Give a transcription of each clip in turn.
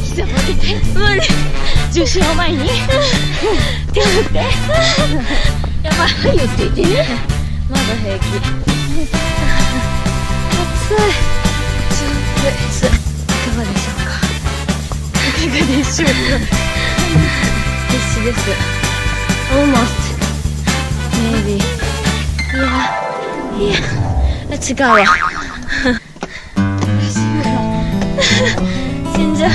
膝曲げて重心を前に手を振ってやばいよって言ってね。まだ平気。暑い。いかがでしょうか。いかがでしょうか。必死です。almost maybe いや違うわ。死んじゃう。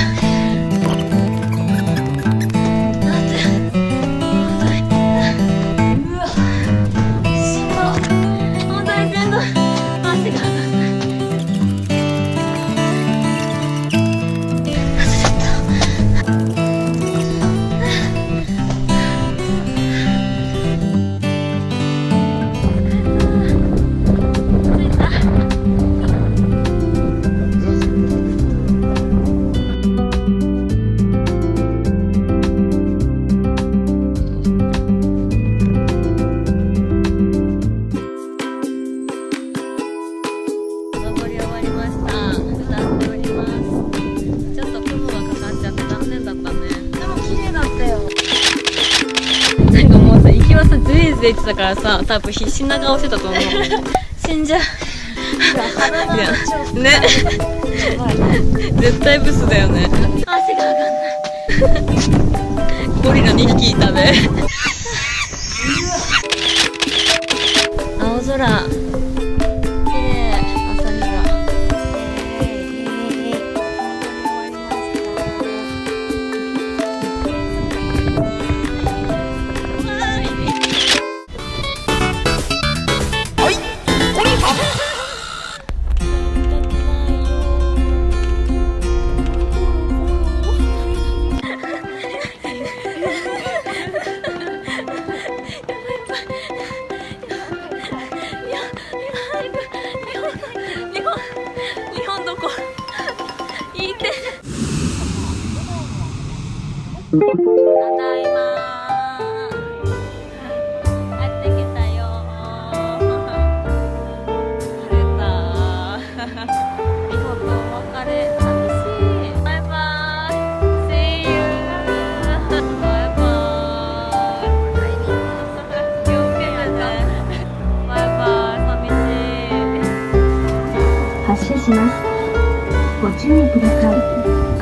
って言ってたからさ、多分必死な顔してたと思う。死んじゃう。ね。絶対ブスだよね。汗が上がんない。ゴリラ2匹いたね。青空。綺麗、朝日が。ただいまー。帰ってきたよー。晴れたー。美穂とお別れ寂しい。バイバーイ。See you。バイバーイ。気をつけてね。バイバーイ。寂しい。発車します。ご注意ください。